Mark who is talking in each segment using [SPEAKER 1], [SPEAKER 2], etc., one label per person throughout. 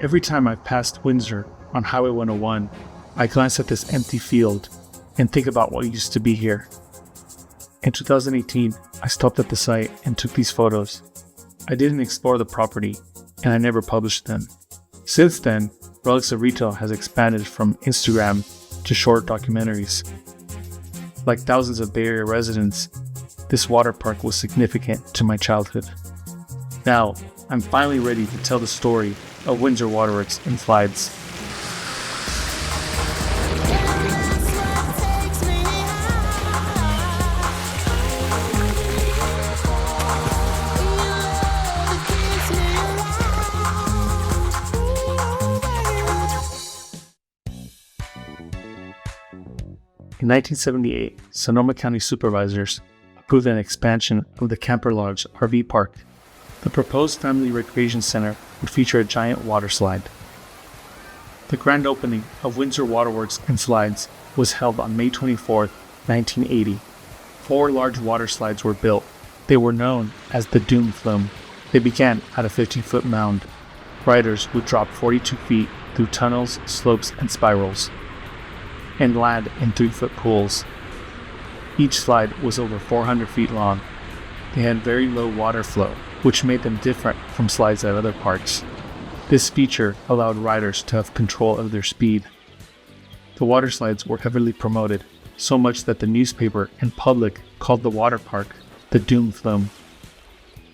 [SPEAKER 1] Every time I've passed Windsor on Highway 101, I glance at this empty field and think about what used to be here. In 2018, I stopped at the site and took these photos. I didn't explore the property, and I never published them. Since then, Relics of Retail has expanded from Instagram to short documentaries. Like thousands of Bay Area residents, this water park was significant to my childhood. Now, I'm finally ready to tell the story of Windsor Waterworks in slides. In 1978, Sonoma County supervisors approved an expansion of the Camper Lodge RV Park. The proposed family recreation center would feature a giant water slide. The grand opening of Windsor Waterworks and Slides was held on May 24, 1980. 4 large water slides were built. They were known as the Doom Flume. They began at a 15-foot mound. Riders would drop 42 feet through tunnels, slopes, and spirals, and land in 3-foot pools. Each slide was over 400 feet long. They had very low water flow, which made them different from slides at other parks. This feature allowed riders to have control of their speed. The water slides were heavily promoted, so much that the newspaper and public called the water park the Doom Flume.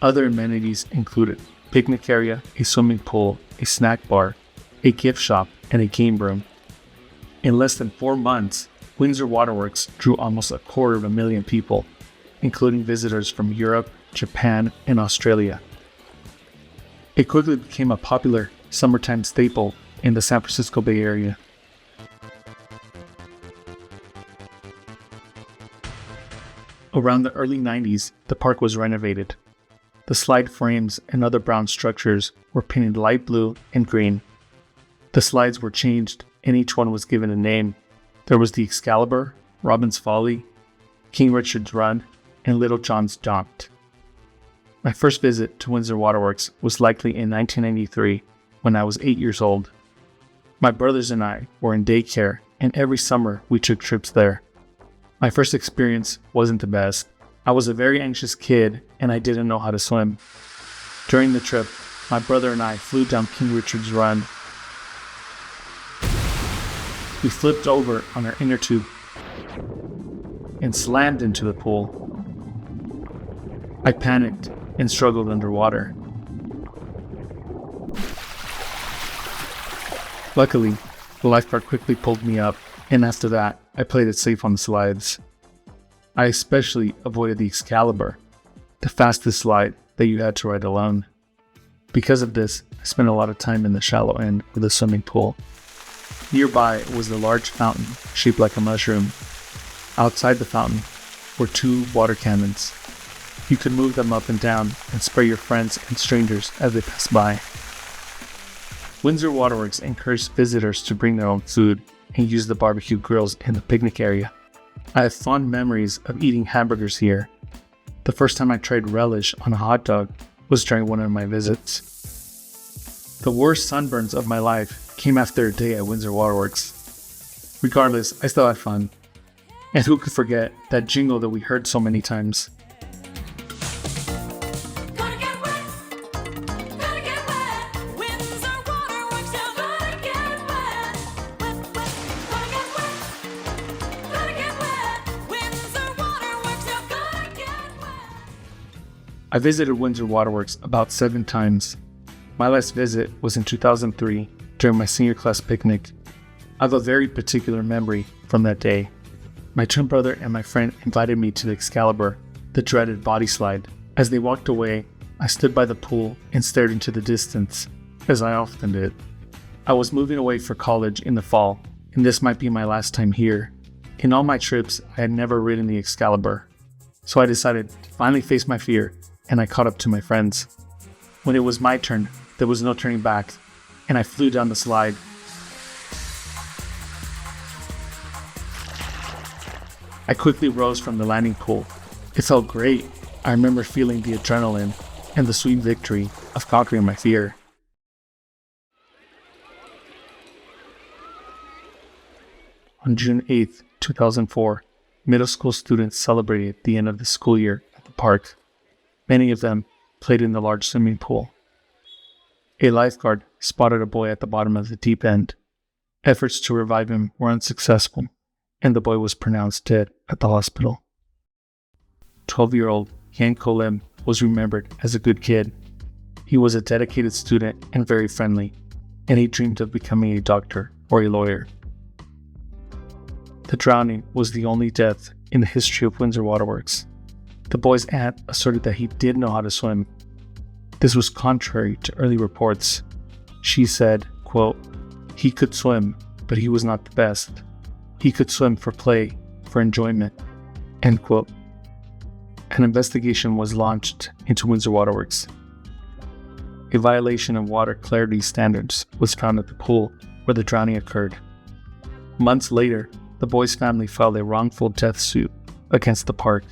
[SPEAKER 1] Other amenities included a picnic area, a swimming pool, a snack bar, a gift shop, and a game room. In less than 4 months, Windsor Waterworks drew almost 250,000 people, including visitors from Europe, Japan, and Australia. It quickly became a popular summertime staple in the San Francisco Bay Area. Around the early 90s, the park was renovated. The slide frames and other brown structures were painted light blue and green. The slides were changed, and each one was given a name. There was the Excalibur, Robin's Folly, King Richard's Run, and Little John's Jaunt. My first visit to Windsor Waterworks was likely in 1993 when I was 8 years old. My brothers and I were in daycare, and every summer we took trips there. My first experience wasn't the best. I was a very anxious kid and I didn't know how to swim. During the trip, my brother and I flew down King Richard's Run. We flipped over on our inner tube and slammed into the pool. I panicked and struggled underwater. Luckily, the lifeguard quickly pulled me up, and after that, I played it safe on the slides. I especially avoided the Excalibur, the fastest slide that you had to ride alone. Because of this, I spent a lot of time in the shallow end of the swimming pool. Nearby was a large fountain shaped like a mushroom. Outside the fountain were 2 water cannons. You could move them up and down and spray your friends and strangers as they pass by. Windsor Waterworks encouraged visitors to bring their own food and use the barbecue grills in the picnic area. I have fond memories of eating hamburgers here. The first time I tried relish on a hot dog was during one of my visits. The worst sunburns of my life came after a day at Windsor Waterworks. Regardless, I still had fun. And who could forget that jingle that we heard so many times? I visited Windsor Waterworks about 7 times. My last visit was in 2003 during my senior class picnic. I have a very particular memory from that day. My twin brother and my friend invited me to the Excalibur, the dreaded body slide. As they walked away, I stood by the pool and stared into the distance, as I often did. I was moving away for college in the fall, and this might be my last time here. In all my trips, I had never ridden the Excalibur, so I decided to finally face my fear, and I caught up to my friends. When it was my turn, there was no turning back, and I flew down the slide. I quickly rose from the landing pool. It felt great. I remember feeling the adrenaline and the sweet victory of conquering my fear. On June 8, 2004, middle school students celebrated the end of the school year at the park. Many of them played in the large swimming pool. A lifeguard spotted a boy at the bottom of the deep end. Efforts to revive him were unsuccessful, and the boy was pronounced dead at the hospital. 12-year-old Yan Kolim was remembered as a good kid. He was a dedicated student and very friendly, and he dreamed of becoming a doctor or a lawyer. The drowning was the only death in the history of Windsor Waterworks. The boy's aunt asserted that he did know how to swim. This was contrary to early reports. She said, quote, "He could swim, but he was not the best. He could swim for play, for enjoyment," end quote. An investigation was launched into Windsor Waterworks. A violation of water clarity standards was found at the pool where the drowning occurred. Months later, the boy's family filed a wrongful death suit against the park.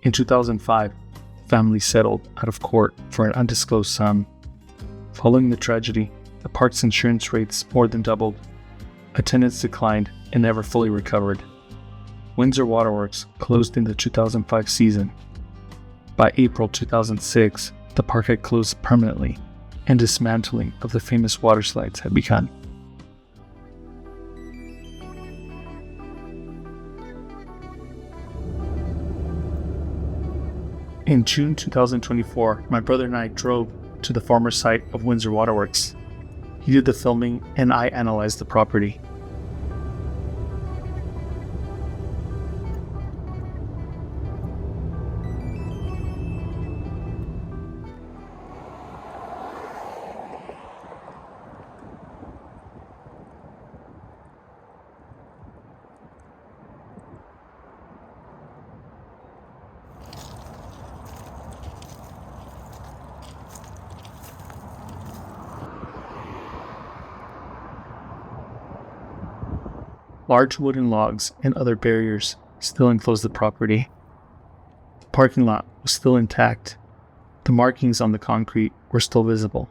[SPEAKER 1] In 2005, the family settled out of court for an undisclosed sum. Following the tragedy, the park's insurance rates more than doubled. Attendance declined and never fully recovered. Windsor Waterworks closed in the 2005 season. By April 2006, the park had closed permanently, and dismantling of the famous water slides had begun. In June 2024, my brother and I drove to the former site of Windsor Waterworks. He did the filming and I analyzed the property. Large wooden logs and other barriers still enclosed the property. The parking lot was still intact. The markings on the concrete were still visible.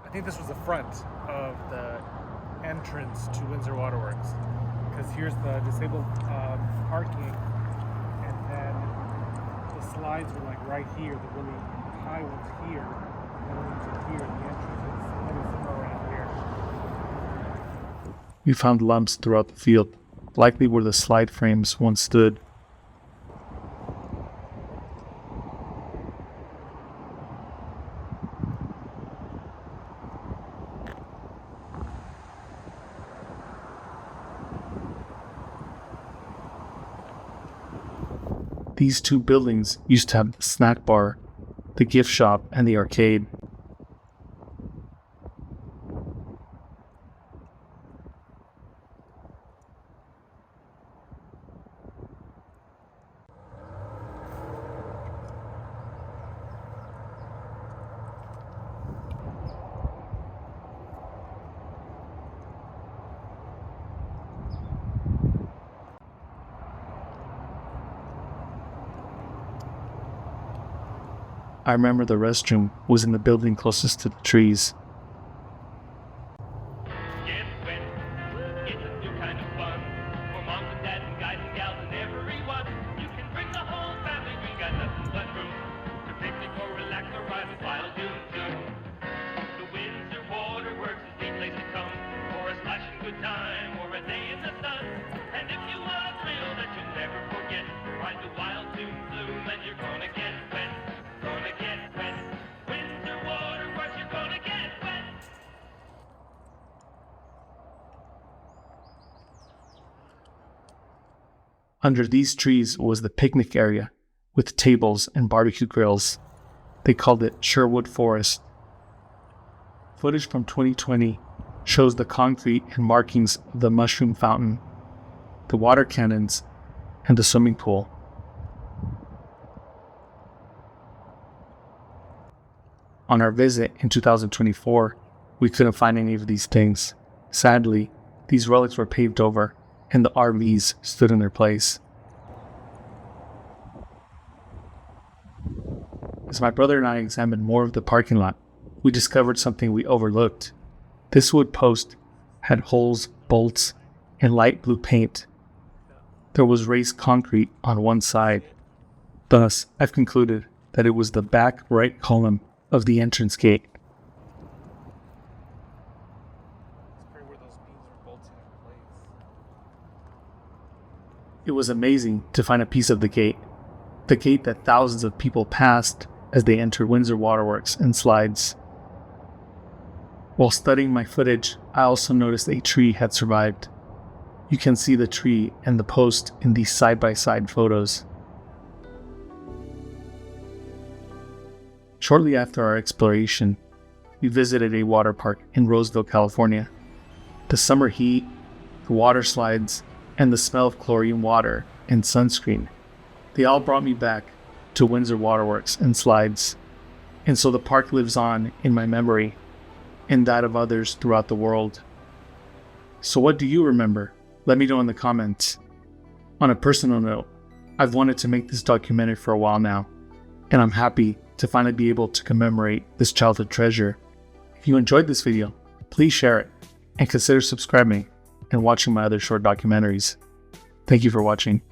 [SPEAKER 2] I think this was the front of the entrance to Windsor Waterworks, because here's the disabled parking, and then the slides were like right here, the really high ones here, and then into here, the entrance is maybe somewhere around here.
[SPEAKER 1] We found lumps throughout the field, likely where the slide frames once stood. These two buildings used to have the snack bar, the gift shop, and the arcade. I remember the restroom was in the building closest to the trees.
[SPEAKER 3] Get wet, it's a new kind of fun. For moms and dads and guys and gals and everyone. You can bring the whole family, we got nothing but room to picnic or relax or ride a wild dune soon. The Windsor Waterworks is the place to come for a splashing good time or a day in the sun. And if you want a thrill that you'll never forget, ride the wild dune bloom and you're gonna get wet. Gonna get wet. Windsor Waterworks, you're gonna get wet.
[SPEAKER 1] Under these trees was the picnic area, with tables and barbecue grills. They called it Sherwood Forest. Footage from 2020 shows the concrete and markings of the mushroom fountain, the water cannons, and the swimming pool. On our visit in 2024, we couldn't find any of these things. Sadly, these relics were paved over, and the RVs stood in their place. As my brother and I examined more of the parking lot, we discovered something we overlooked. This wood post had holes, bolts, and light blue paint. There was raised concrete on one side. Thus, I've concluded that it was the back right column of the entrance gate.
[SPEAKER 2] It's probably where those beams were bolted in place.
[SPEAKER 1] It was amazing to find a piece of the gate that thousands of people passed as they entered Windsor Waterworks and slides. While studying my footage, I also noticed a tree had survived. You can see the tree and the post in these side-by-side photos. Shortly after our exploration, we visited a water park in Roseville, California. The summer heat, the water slides, and the smell of chlorine water and sunscreen, they all brought me back to Windsor Waterworks and slides. And so the park lives on in my memory and that of others throughout the world. So what do you remember? Let me know in the comments. On a personal note, I've wanted to make this documentary for a while now, and I'm happy to finally be able to commemorate this childhood treasure. If you enjoyed this video, please share it and consider subscribing and watching my other short documentaries. Thank you for watching.